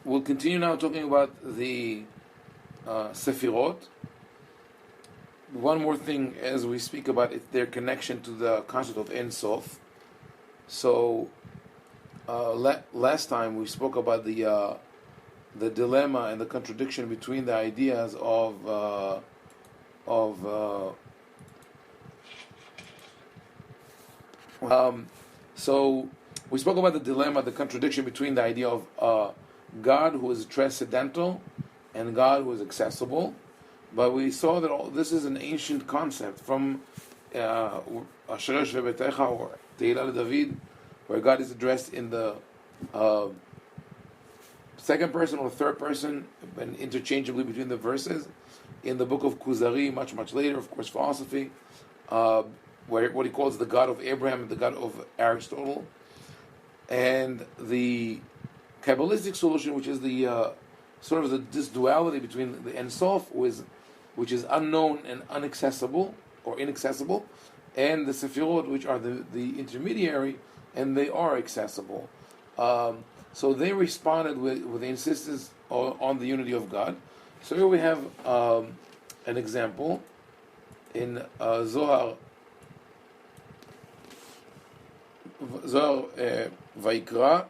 we'll continue now talking about the Sephirot. One more thing as we speak about their connection to the concept of Ein Sof. So last time we spoke about the dilemma and the contradiction between the ideas of so we spoke about the dilemma, the contradiction between the idea of God who is transcendental and God who is accessible. But we saw that this is an ancient concept from Asher Shebetecha or Tehillah David, where God is addressed in the second person or third person and interchangeably between the verses. In the book of Kuzari, much later, of course, philosophy, where what he calls the God of Abraham and the God of Aristotle, and the Kabbalistic solution, which is the sort of this duality between the Ein Sof, which is unknown and inaccessible, and the Sephirot, which are the intermediary, and they are accessible. So they responded with the insistence on the unity of God. So here we have an example in Zohar Vaikra.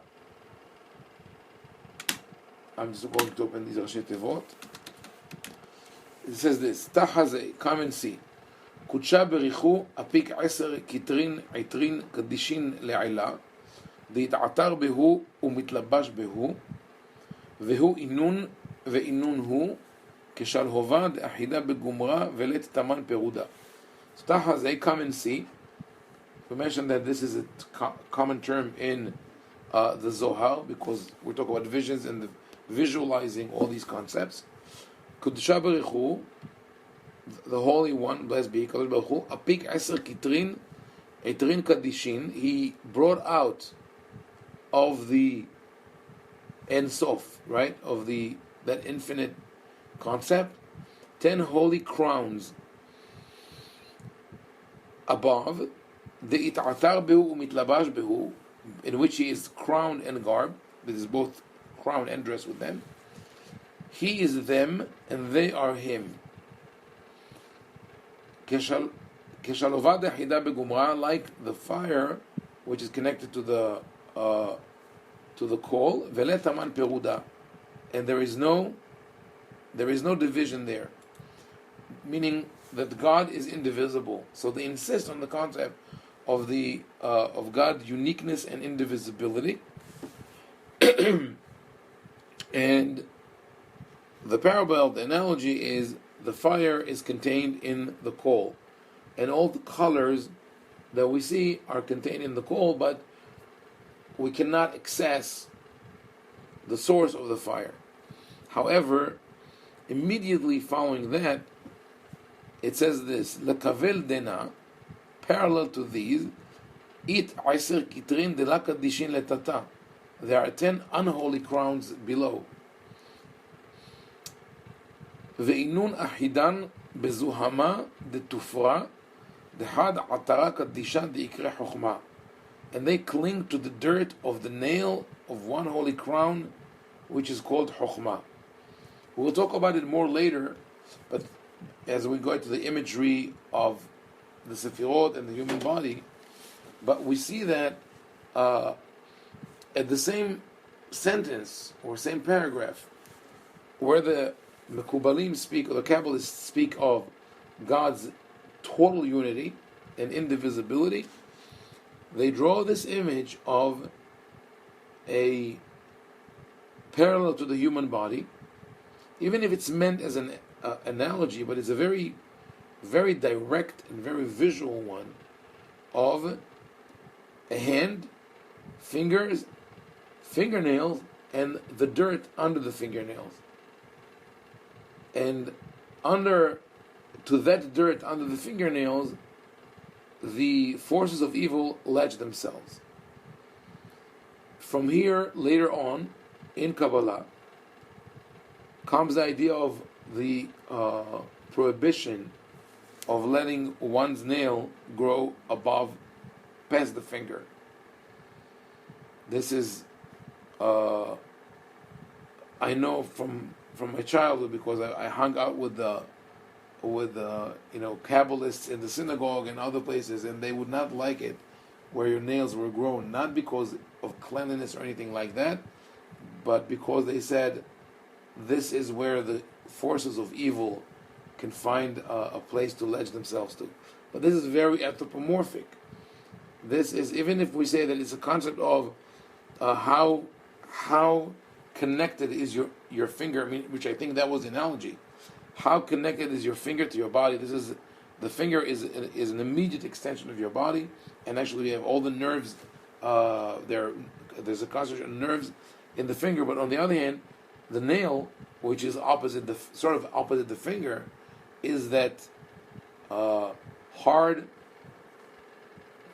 I'm just going to open these Rashi Tevot. It says this: Tahaze, come and see. Kutsha berichu apik 10 kitrin itrin kadishin le'ila. Deit'atar behu umitlabash behu. Vehu inun ve'inun hu. Keshal hova de'achida begumra velet taman peruda. So tahaze, come and see. We mentioned that this is a common term in the Zohar because we talk about visions and visualizing all these concepts. Kudsha Baruch, the Holy One, blessed be Kadosh Baruch Hu, apik 10 kitrin, itrin kadishin, he brought out of the Ein Sof, right, of that infinite concept, 10 holy crowns above, the it'atar behu umitlabash behu, in which he is crowned and garbed. This is both crowned and dressed with them. He is them, and they are him. Keshalova dechida begumra, like the fire, which is connected to the coal. Velet taman peruda, and there is no division there, meaning that God is indivisible. So they insist on the concept of God's uniqueness and indivisibility. And the parable, the analogy is the fire is contained in the coal, and all the colors that we see are contained in the coal, but we cannot access the source of the fire. However, immediately following that, it says this: Lekavel dena, parallel to these, it 10 kitrin de la kadishin letata. There are 10 unholy crowns below. Ve'inun ahidan bezuhama de tufra dehad atara kadisha de ikre chokhmah. And they cling to the dirt of the nail of one holy crown, which is called chokhmah. We will talk about it more later, but as we go into the imagery of the Sephirot and the human body, but we see that at the same sentence or same paragraph, where the Mekubalim speak, or the Kabbalists speak of God's total unity and indivisibility, they draw this image of a parallel to the human body, even if it's meant as an analogy, but it's a very, very direct and very visual one of a hand, fingers, fingernails, and the dirt under the fingernails. And to that dirt under the fingernails, the forces of evil latch themselves. From here, later on, in Kabbalah, comes the idea of the prohibition of letting one's nail grow past the finger. This is I know from my childhood, because I hung out with Kabbalists in the synagogue and other places, and they would not like it where your nails were grown, not because of cleanliness or anything like that, but because they said this is where the forces of evil can find a place to ledge themselves to. But this is very anthropomorphic. This is, even if we say that it's a concept of how connected is your finger, which I think that was the analogy. How connected is your finger to your body? The finger is an immediate extension of your body, and actually we have all the nerves. There's a concentration of nerves in the finger, but on the other hand, the nail, which is opposite the finger, is that hard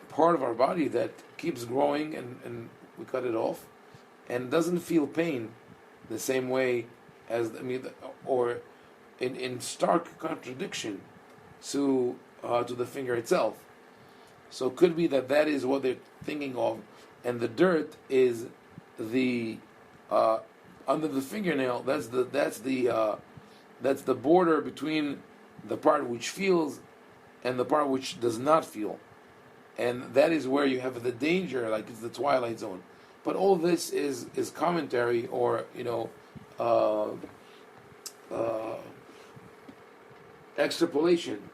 part of our body that keeps growing, and we cut it off, and doesn't feel pain the same way as or in stark contradiction to the finger itself. So it could be that is what they're thinking of, and the dirt is the under the fingernail. That's the border between the part which feels and the part which does not feel, and that is where you have the danger, like it's the twilight zone. But all this is commentary, or extrapolation.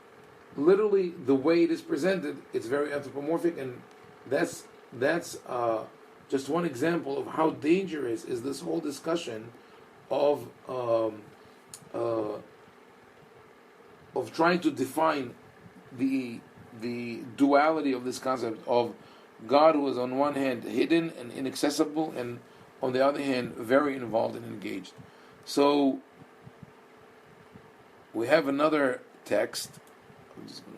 Literally, the way it is presented, it's very anthropomorphic, and that's just one example of how dangerous is this whole discussion of trying to define the duality of this concept of God, who is on one hand hidden and inaccessible, and on the other hand very involved and engaged. So we have another text. I'm just gonna.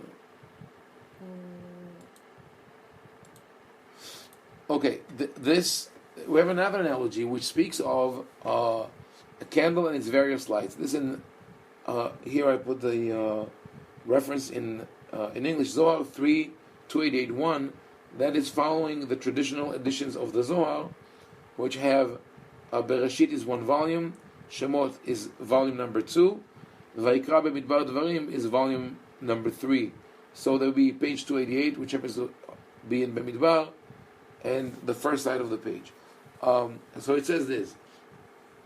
Okay, this we have another analogy which speaks of a candle and its various lights. This here I put the reference in English, Zohar 3:2881. That is following the traditional editions of the Zohar, which have Bereshit is one volume, Shemot is volume number 2, Vayikra B'Midbar Dvarim is volume number 3. So there will be page 288, which happens to be in B'Midbar, and the first side of the page. So it says this: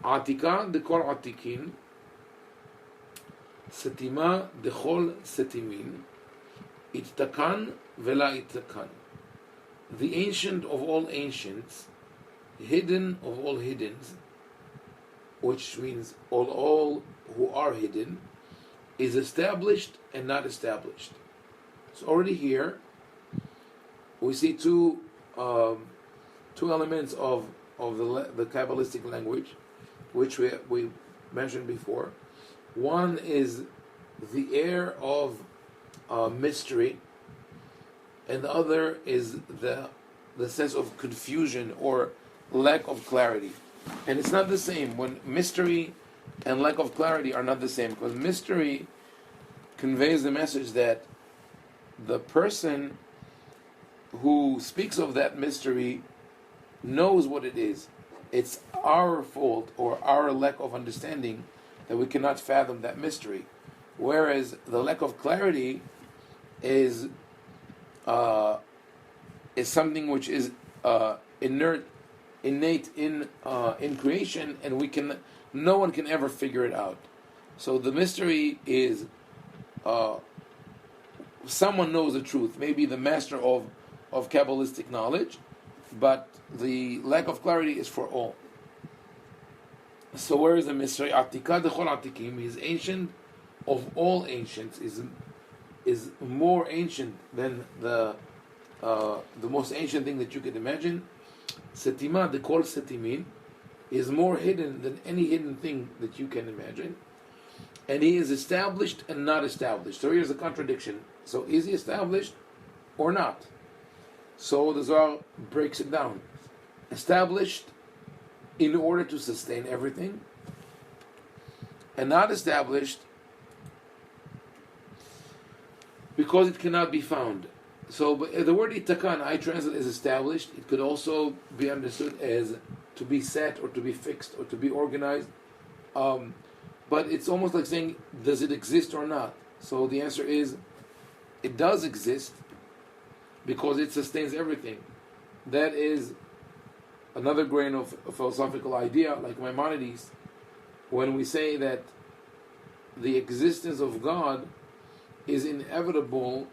Atika dekol atikin, setima dechol setimin, ittakan vela ittakan. The ancient of all ancients, hidden of all hiddens, which means all who are hidden, is established and not established. So already here we see two elements of the Kabbalistic language, which we mentioned before. One is the air of mystery, and the other is the sense of confusion or lack of clarity. And it's not the same. When mystery and lack of clarity are not the same, because mystery conveys the message that the person who speaks of that mystery knows what it is. It's our fault or our lack of understanding that we cannot fathom that mystery. Whereas the lack of clarity is something which is innate in creation, and no one can ever figure it out. So the mystery is someone knows the truth, maybe the master of Kabbalistic knowledge, but the lack of clarity is for all. So where is the mystery? Atika dechol atikim is ancient of all ancients, is more ancient than the most ancient thing that you could imagine. Setima dechol setimin is more hidden than any hidden thing that you can imagine. And he is established and not established. So here's a contradiction. So is he established or not? So the Zohar breaks it down. Established in order to sustain everything, and not established because it cannot be found. So the word itakan, I translate as established. It could also be understood as to be set or to be fixed or to be organized. But it's almost like saying, does it exist or not? So the answer is, it does exist because it sustains everything. That is another grain of a philosophical idea, like Maimonides, when we say that the existence of God is inevitable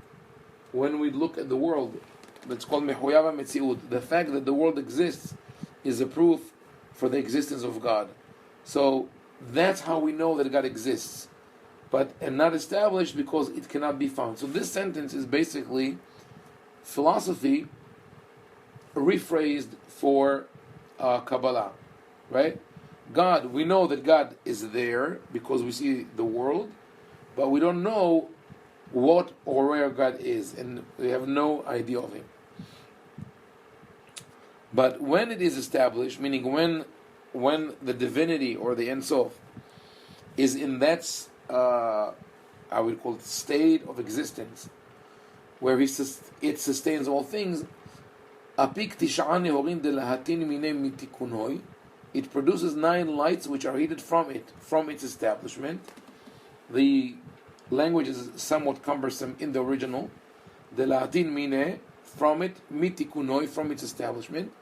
when we look at the world. That's called Mehoyava Metziut. The fact that the world exists is a proof for the existence of God. So that's how we know that God exists, and not established because it cannot be found. So this sentence is basically philosophy rephrased for Kabbalah, right? God, we know that God is there because we see the world, but we don't know what or where God is, and we have no idea of Him. But when it is established, meaning when the divinity or the Ein Sof is in that, I would call it, state of existence, where it sustains all things, it produces 9 lights which are heated from its establishment. The language is somewhat cumbersome in the original. Delahatin mine, from it, mitikunoi, from its establishment.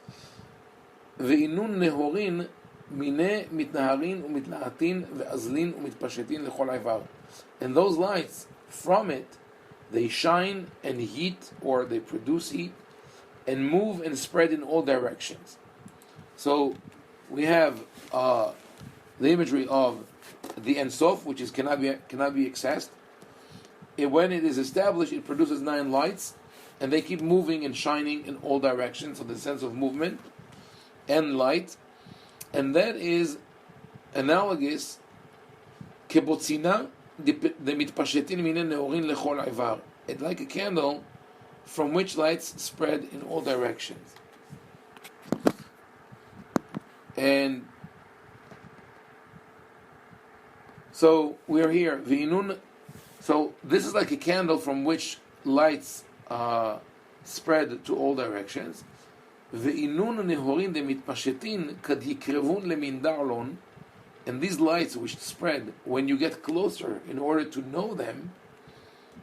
Ve'inun nehorin mine mitnaharin umitlahatin ve'azlin umitpashetin lechol ivar. And those lights, from it, they shine and heat, or they produce heat, and move and spread in all directions. So we have the imagery of the Ein Sof, which cannot be accessed. When it is established, it produces 9 lights, and they keep moving and shining in all directions. So the sense of movement and light, and that is analogous kebotzina demitpashetin mine neorin lechol ivar. It's like a candle from which lights spread in all directions. And so we are here. V'inun. So this is like a candle from which lights spread to all directions. Ve'inun nehorin demitpashetin kad yikrevun lemindarlon. And these lights which spread, when you get closer in order to know them,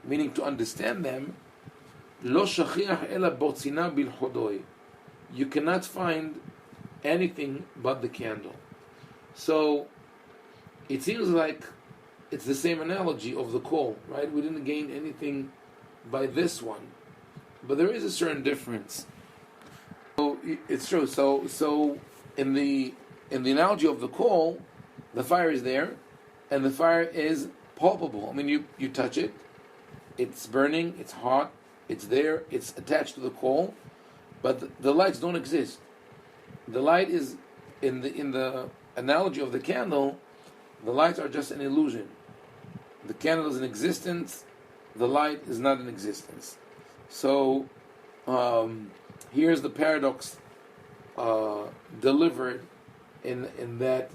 meaning to understand them, lo shachiach ela botzina bilchodoi. You cannot find anything but the candle. So it seems like it's the same analogy of the coal, right? We didn't gain anything by this one, but there is a certain difference. So it's true. So in the analogy of the coal, the fire is there, and the fire is palpable. I mean, you touch it, it's burning, it's hot, it's there, it's attached to the coal, but the lights don't exist. The light is in the analogy of the candle. The lights are just an illusion. The candle is in existence. The light is not in existence. So here's the paradox delivered in that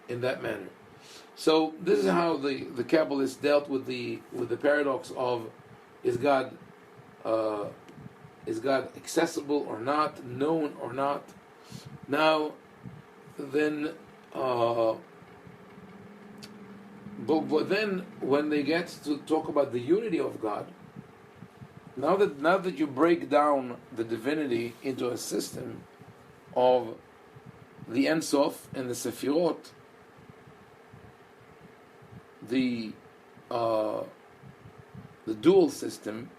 manner. So this is how the Kabbalists dealt with the paradox of is God accessible or not, known or not? Now, then, but then when they get to talk about the unity of God, now that you break down the divinity into a system of the Ein Sof and the Sephirot, the dual system,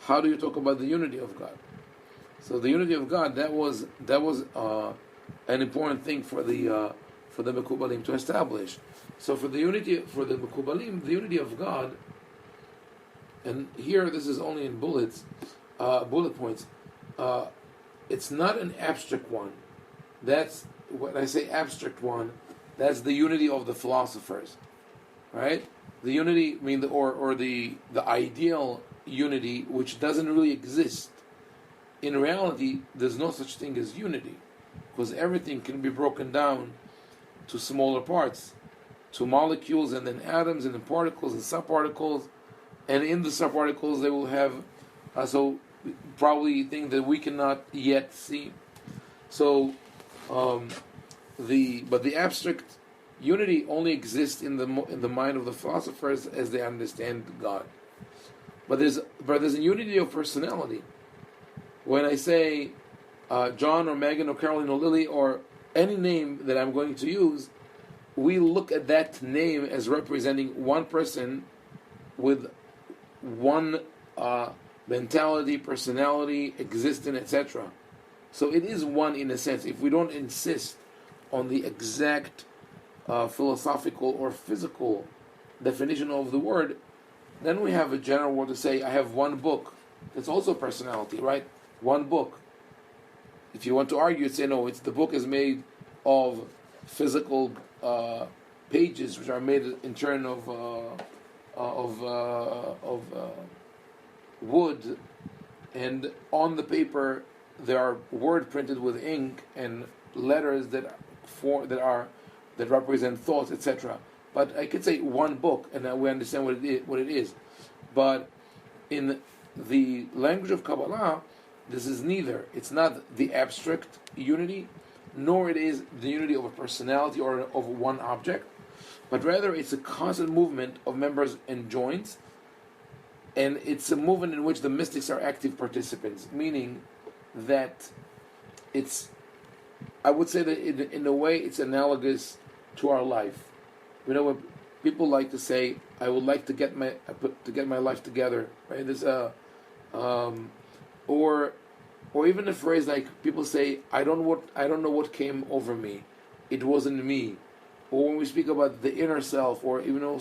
how do you talk about the unity of God? So the unity of God, that was an important thing for the Mekubalim to establish. So for the Mekubalim, the unity of God, and here this is only in bullet points. It's not an abstract one. That's when I say abstract one. That's the unity of the philosophers, right? The unity, I mean, the ideal unity, which doesn't really exist. In reality, there's no such thing as unity, because everything can be broken down to smaller parts, to molecules, and then atoms, and then particles, and subparticles, and in the subparticles they will have, so probably things that we cannot yet see. So But the abstract unity only exists in the mind of the philosophers as they understand God. But there's a unity of personality. When I say John or Megan or Caroline or Lily or any name that I'm going to use, we look at that name as representing one person with one mentality, personality, existence, etc. So it is one in a sense. If we don't insist on the exact philosophical or physical definition of the word, then we have a general word to say, I have one book. It's also personality, right? One book. If you want to argue, say, no, the book is made of physical pages, which are made in turn of wood, and on the paper there are words printed with ink and letters that represent thoughts, etc. But I could say one book, and we understand what it is. But in the language of Kabbalah, this is neither. It's not the abstract unity, nor it is the unity of a personality or of one object, but rather it's a constant movement of members and joints, and it's a movement in which the mystics are active participants, meaning that I would say that in a way it's analogous to our life. When people like to say, I would like to get my life together, right? There's or even a phrase like people say, I don't know what came over me, it wasn't me. Or when we speak about the inner self, or even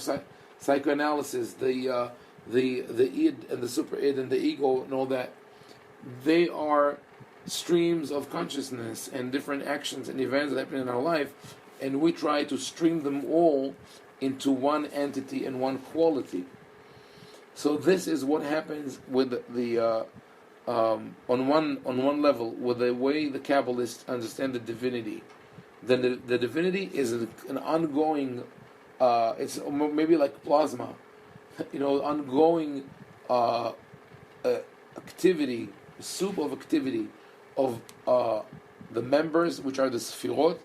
psychoanalysis, the id and the super id and the ego and all that, they are streams of consciousness and different actions and events that happen in our life, and we try to stream them all into one entity and one quality. So this is what happens with the on one level, with the way the Kabbalists understand the divinity. Then the divinity is an ongoing. It's maybe like plasma, ongoing activity, soup of activity of the members, which are the Sephirot,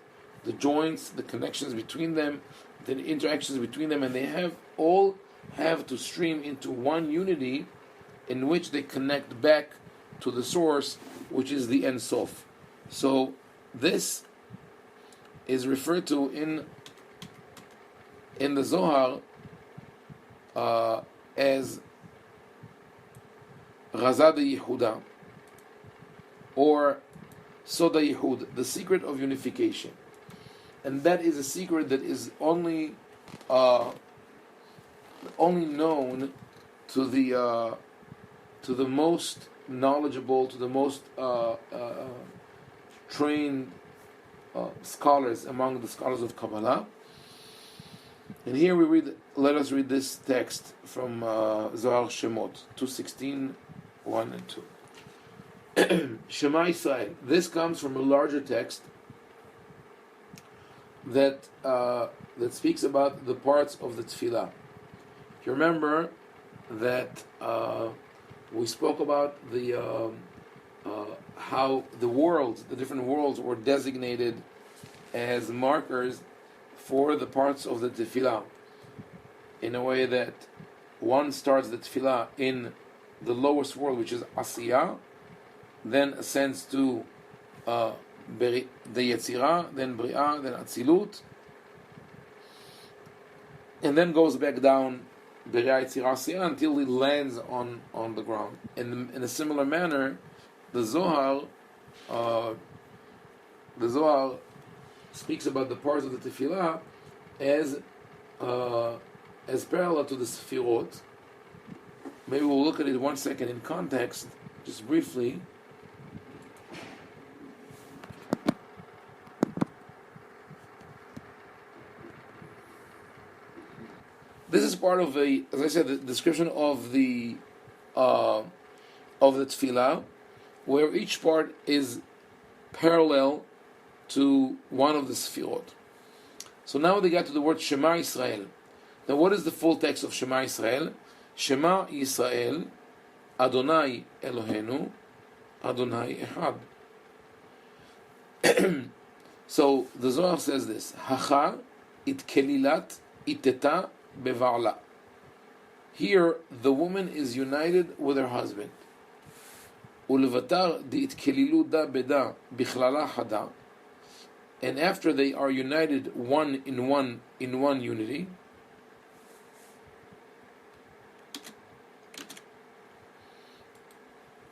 the joints, the connections between them, the interactions between them, and they all have to stream into one unity in which they connect back to the source, which is the Ein Sof. So this is referred to in the Zohar as Razad Yehuda, or Soda Yehud, the secret of unification. And that is a secret that is only known to the most knowledgeable, to the most trained scholars among the scholars of Kabbalah. And here let us read this text from Zohar Shemot 2:16, 1 and 2. Shema Yisrael. This comes from a larger text that speaks about the parts of the tefillah. You remember that we spoke about the how the different worlds were designated as markers for the parts of the tefillah, in a way that one starts the tefillah in the lowest world, which is Asiyah, then ascends to the Yetzirah, then Bri'ah, then Atzilut, and then goes back down Bri'ah, Yetzirah, Asiyah, until it lands on the ground. In a similar manner, the Zohar speaks about the parts of the tefillah as parallel to the Sephirot. Maybe we'll look at it 1 second in context, just briefly. This is part of as I said, the description of the tefillah, where each part is parallel to one of the Sephirot. So now they got to the word Shema Yisrael. Now what is the full text of Shema Yisrael? Shema Yisrael, Adonai Eloheinu, Adonai Echad. So the Zohar says this: Hacha it kelilat iteta beva'ala. Here, the woman is united with her husband. Ulevatar di it kelilu da beda bichlala hada. And after they are united one in one unity.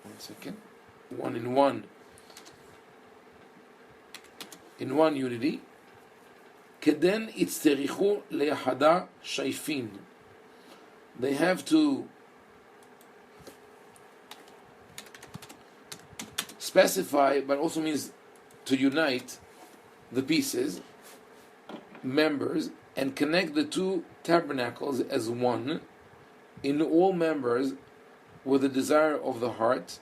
One second. One in one unity. Keden itzterichu leyahada shaifin. They have to specify, but also means to unite the pieces, members, and connect the two tabernacles as one in all members with the desire of the heart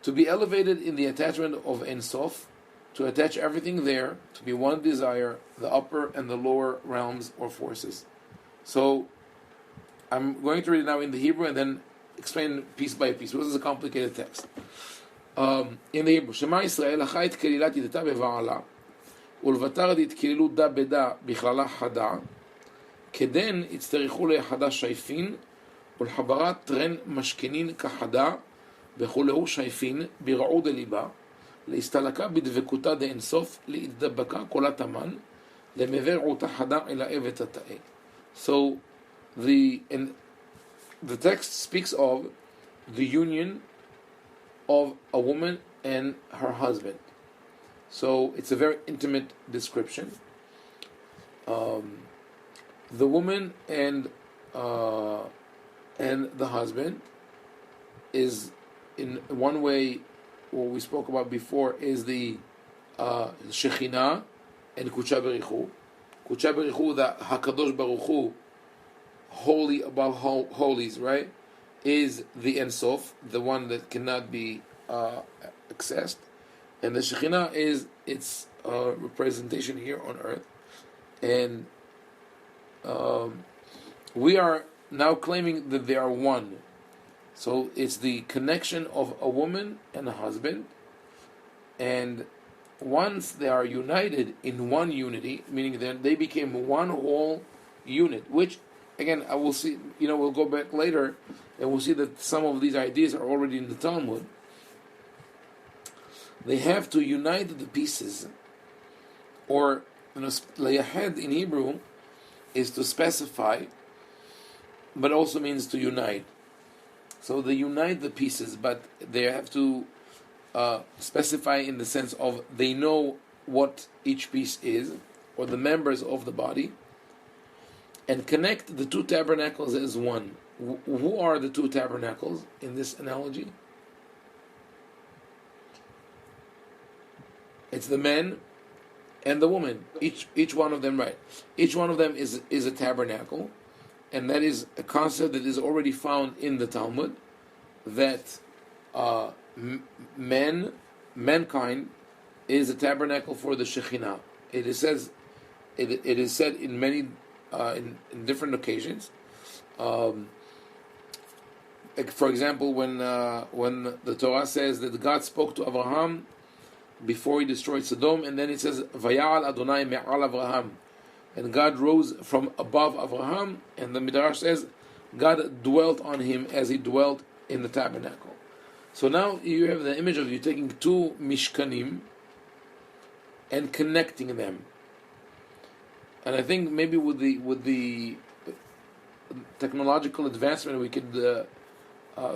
to be elevated in the attachment of Ein Sof, to attach everything there, to be one desire, the upper and the lower realms or forces. So, I'm going to read it now in the Hebrew and then explain piece by piece. This is a complicated text. In the Hebrew, Shema Yisrael, Hacha et kelilat yiteta beva'ala, ulvatar dit kelilut da beda bichlala hada, keden itzterichu lehada shaifin, ulhabarat tren mashkenin kahada, וכולהו שייפין ברעוד הליבה, להסתלקה בדבקותה דאין סוף, להתדבקה קולת המן, למבר עותה חדה אל האבת התאה. So, the text speaks of the union of a woman and her husband. So, it's a very intimate description. The woman and the husband is, in one way, what we spoke about before is the Shekhinah and Kucha Berichu. Kucha Berichu, the HaKadosh Baruch Hu, holy above holies, right, is the Ein Sof, the one that cannot be accessed. And the Shekhinah is its representation here on earth. And we are now claiming that they are one. So it's the connection of a woman and a husband, and once they are united in one unity, meaning that they became one whole unit, which, again, I will see, we'll go back later, and we'll see that some of these ideas are already in the Talmud. They have to unite the pieces, or, layahed in Hebrew is to specify, but also means to unite. So they unite the pieces, but they have to specify in the sense of they know what each piece is, or the members of the body, and connect the two tabernacles as one. Who are the two tabernacles in this analogy? It's the man and the woman. Each one of them, right? Each one of them is a tabernacle. And that is a concept that is already found in the Talmud, that mankind is a tabernacle for the Shekhinah. It is said in many in different occasions. For example, when the Torah says that God spoke to Abraham before he destroyed Sodom, and then it says Vayal Adonai me'al Avraham. And God rose from above Abraham, and the Midrash says God dwelt on him as he dwelt in the tabernacle. So now you have the image of you taking two mishkanim and connecting them. And I think maybe with the technological advancement we could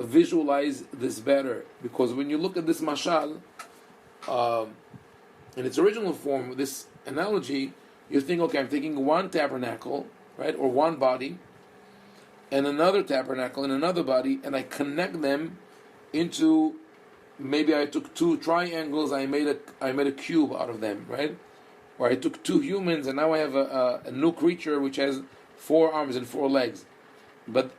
visualize this better, because when you look at this mashal in its original form, this analogy, you think, okay, I'm taking one tabernacle, right, or one body, and another tabernacle and another body, and I connect them into, maybe I took two triangles, I made a cube out of them, right? Or I took two humans, and now I have a new creature which has 4 arms and 4 legs. But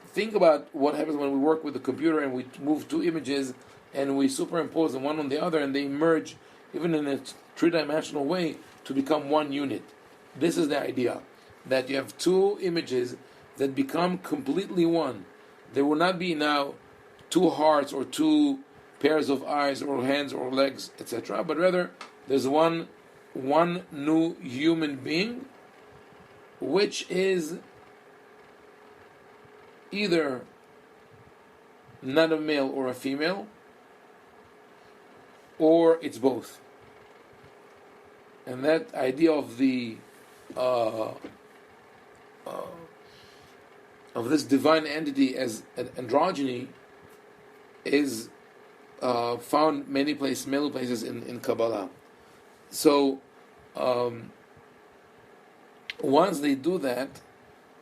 think about what happens when we work with the computer and we move 2 images and we superimpose them one on the other, and they merge, even in a 3-dimensional way, to become one unit. This is the idea, that you have 2 images that become completely one. There will not be now 2 hearts or 2 pairs of eyes or hands or legs, etc. But rather, there's one new human being, which is either not a male or a female, or it's both. And that idea of the of this divine entity as an androgyny is found many places in Kabbalah. So once they do that,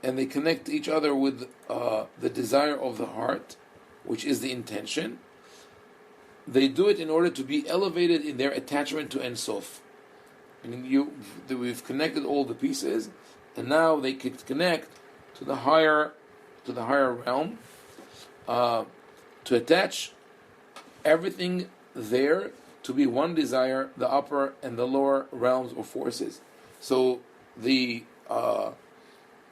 and they connect each other with the desire of the heart, which is the intention, they do it in order to be elevated in their attachment to Ein Sof. And we've connected all the pieces, and now they could connect to the higher realm, to attach everything there to be one desire, the upper and the lower realms or forces. So the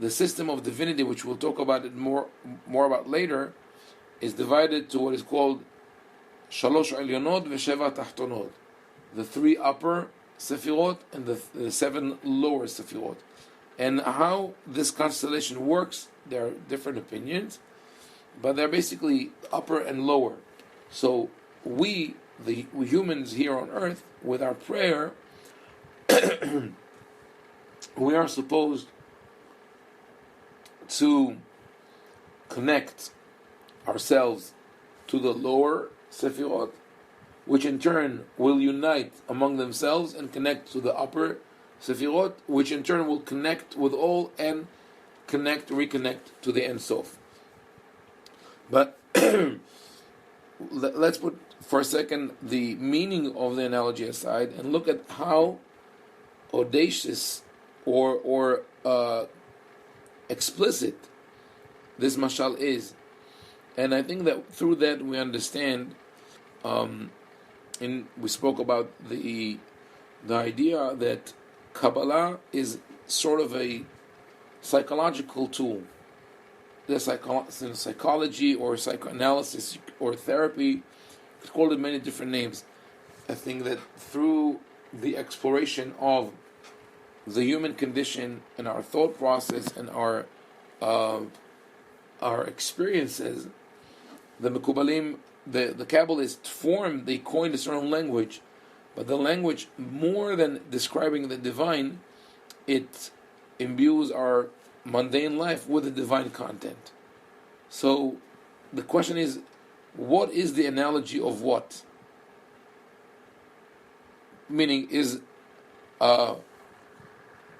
system of divinity, which we'll talk about it more about later, is divided to what is called Shalosh Elionot v'Sheva Tachtonot, the 3 upper Sephirot and the 7 lower Sephirot. And how this constellation works, there are different opinions, but they're basically upper and lower. So we humans here on earth, with our prayer, we are supposed to connect ourselves to the lower Sephirot, which in turn will unite among themselves and connect to the upper Sephirot, which in turn will connect with all and reconnect to the Ein Sof. But let's put for a second the meaning of the analogy aside and look at how audacious or explicit this mashal is. And I think that through that we understand, and we spoke about the idea that Kabbalah is sort of a psychological tool. The psychology or psychoanalysis or therapy, it's called it many different names. I think that through the exploration of the human condition and our thought process and our experiences, the Mekubalim, the Kabbalists they coined a certain language, but the language, more than describing the divine, it imbues our mundane life with the divine content. So the question is, what is the analogy of what? Meaning, are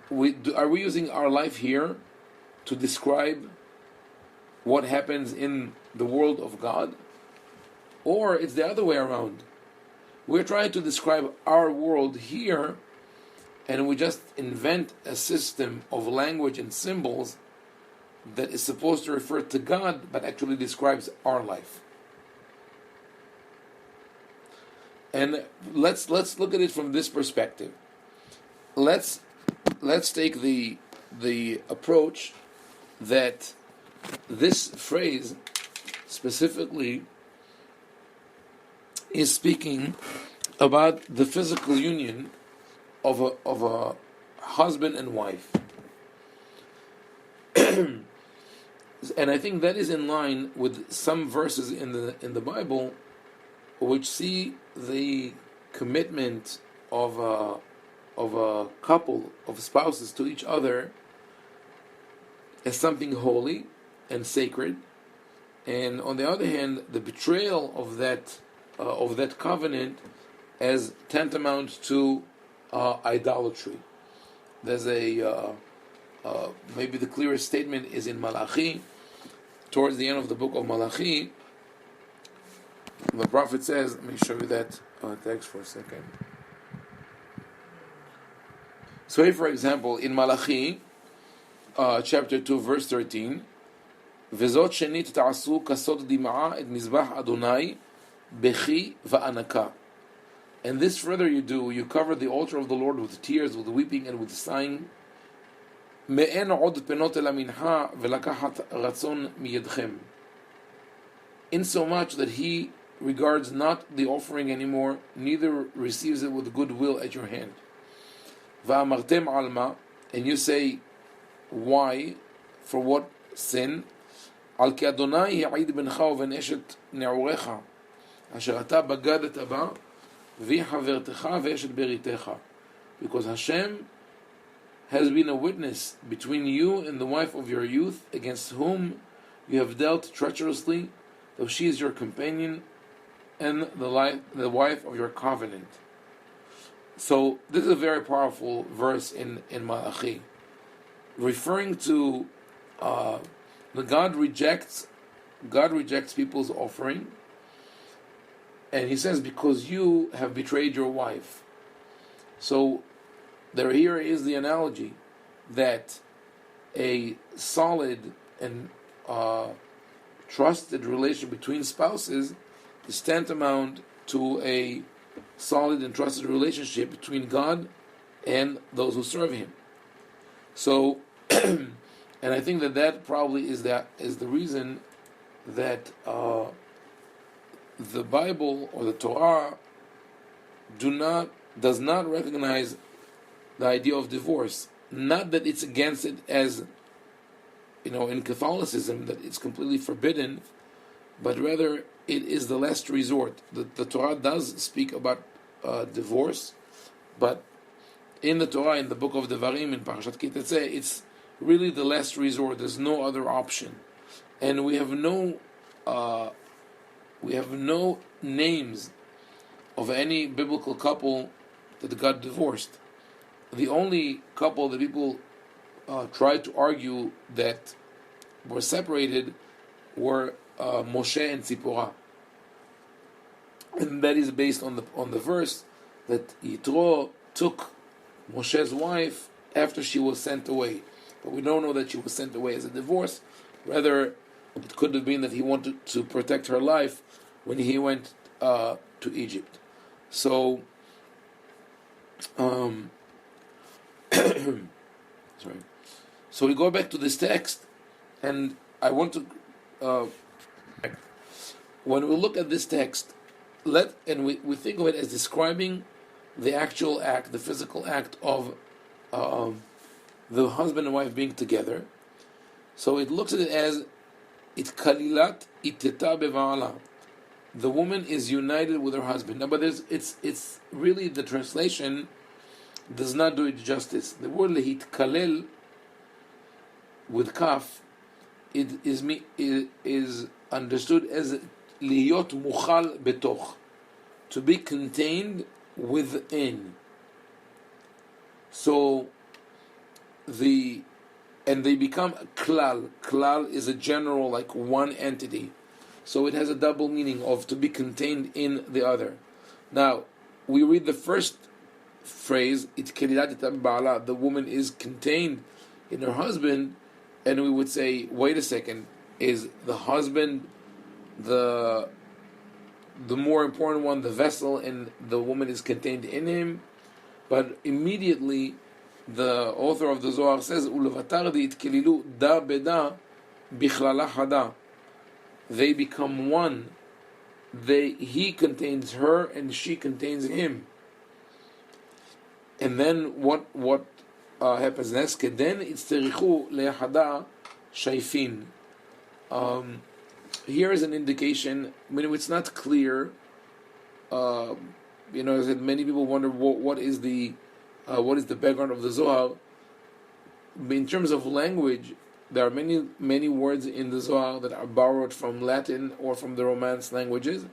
we using our life here to describe what happens in the world of God? Or it's the other way around. We're trying to describe our world here, and we just invent a system of language and symbols that is supposed to refer to God, but actually describes our life. And let's look at it from this perspective. Let's take the approach that this phrase specifically is speaking about the physical union of a husband and wife. And I think that is in line with some verses in the Bible which see the commitment of a couple of spouses to each other as something holy and sacred, and on the other hand, the betrayal of that covenant as tantamount to idolatry. There's maybe the clearest statement is in Malachi. Towards the end of the book of Malachi, the prophet says, let me show you that text for a second. So here, for example, in Malachi, chapter 2, verse 13, וזאת שנית תעשו כסוד דמעה את מזבח אדוני בכי וענקה. And this further you cover the altar of the Lord with tears, with weeping, and with sighing. מאין עוד פנות אל המנחה ולקחת רצון מידכם. In so much that he regards not the offering anymore, neither receives it with goodwill at your hand. Va'amartem alma, and you say, why? For what sin? Al ki Adonai ya'id bencha uben eshet ne'orecha, asher ata bagadet ba, vi havertecha ve'eshet beritecha. Because Hashem has been a witness between you and the wife of your youth, against whom you have dealt treacherously, though she is your companion and the wife of your covenant. So this is a very powerful verse in Malachi, referring to God rejects people's offering, and he says, because you have betrayed your wife. So here is the analogy that a solid and trusted relation between spouses is tantamount to a solid and trusted relationship between God and those who serve Him. So, and I think that probably is the reason that the Bible or the Torah does not recognize the idea of divorce. Not that it's against it, as in Catholicism, that it's completely forbidden, but rather it is the last resort. The Torah does speak about divorce, but in the Torah, in the book of Devarim, in Parashat Ki Tetzeh, it's really the last resort. There's no other option, and we have no names of any biblical couple that got divorced. The only couple that people tried to argue that were separated were Moshe and Tzipporah, and that is based on the verse that Yitro took Moshe's wife after she was sent away. But we don't know that she was sent away as a divorce. Rather, it could have been that he wanted to protect her life when he went to Egypt. So, sorry. So we go back to this text, and I want to, when we look at this text, we think of it as describing the actual act, the physical act of the husband and wife being together. So it looks at it as it kalilat iteta beva'ala. The woman is united with her husband. Now, but it's really, the translation does not do it justice. The word lehit kalel with kaf, it is understood as liyot muchal betoch, to be contained within. So they become klal. Klal is a general, like one entity. So it has a double meaning of to be contained in the other. Now, we read the first phrase, the woman is contained in her husband, and we would say, wait a second, is the husband the more important one, the vessel, and the woman is contained in him? But immediately the author of the Zohar says, da beda bichlala hada. They become one. He contains her and she contains him. And then what happens next? Then it's terichu le'hada shaifin. Here is an indication. I mean, it's not clear. That many people wonder what is the background of the Zohar. In terms of language, there are many words in the Zohar that are borrowed from Latin or from the Romance languages,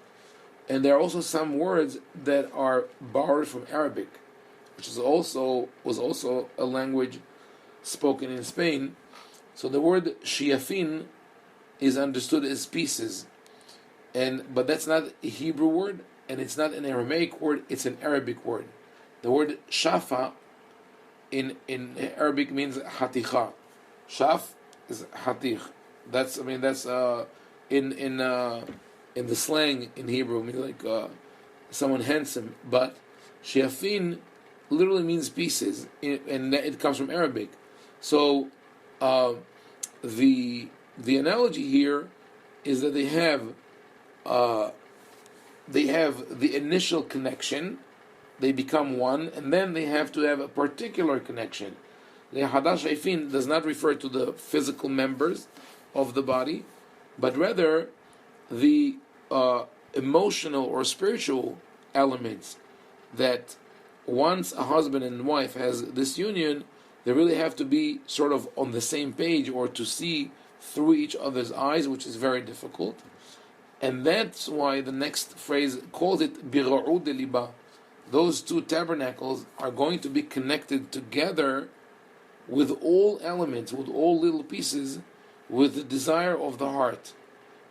and there are also some words that are borrowed from Arabic, which was also a language spoken in Spain. So the word shiafin is understood as pieces, but that's not a Hebrew word, and it's not an Aramaic word, it's an Arabic word. The word shafa in Arabic means haticha. Shaf is hatich. That's in the slang in Hebrew, means like someone handsome. But shiafin literally means pieces, and it comes from Arabic. So the analogy here is that they have they have the initial connection, they become one, and then they have to have a particular connection. Hadash Haifin does not refer to the physical members of the body, but rather the emotional or spiritual elements, that once a husband and wife has this union, they really have to be sort of on the same page, or to see through each other's eyes, which is very difficult. And that's why the next phrase calls it bira'ud liba. Those two tabernacles are going to be connected together with all elements, with all little pieces, with the desire of the heart,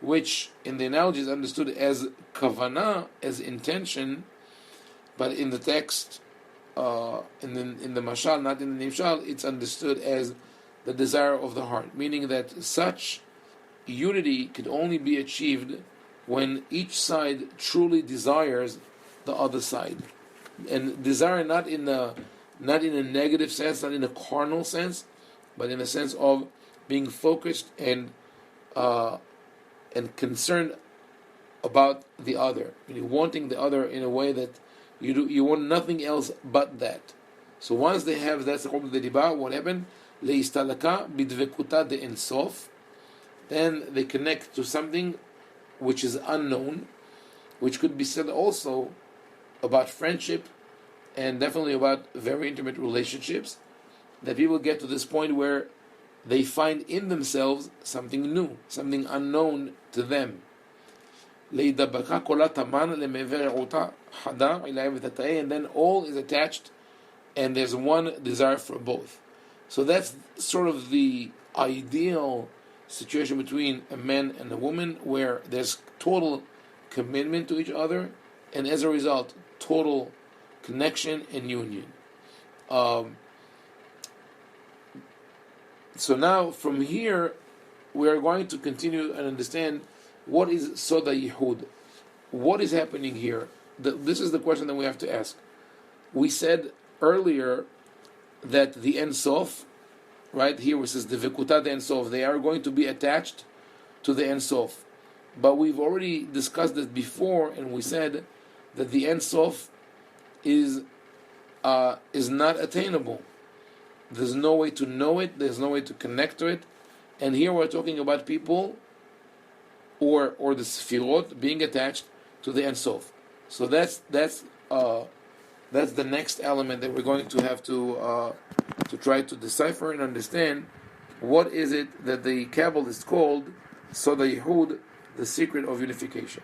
which in the analogy is understood as kavanah, as intention, but in the text, in the mashal, not in the nimshal, it's understood as the desire of the heart, meaning that such unity could only be achieved when each side truly desires the other side, and desire not in a negative sense, not in a carnal sense, but in a sense of being focused and concerned about the other, meaning wanting the other in a way that you want nothing else but that. So once they have that saqub de liba, what happened? Leistalaka bidvekuta de ensof. Then they connect to something which is unknown, which could be said also about friendship, and definitely about very intimate relationships, that people get to this point where they find in themselves something new, something unknown to them. And then all is attached, and there's one desire for both. So that's sort of the ideal situation between a man and a woman, where there's total commitment to each other, and as a result, total connection and union. So now, from here, we are going to continue and understand what is Soda Yehud. What is happening here? This is the question that we have to ask. We said earlier that the Ein Sof, right here, which says the Vekutat Ein Sof, they are going to be attached to the Ein Sof. But we've already discussed this before, and we said that the Ein Sof is not attainable. There's no way to know it. There's no way to connect to it. And here we're talking about people, or the Sephirot being attached to the Ein Sof. So that's the next element that we're going to have to try to decipher and understand. What is it that the Kabbalah is called Soda Yehud, the secret of unification?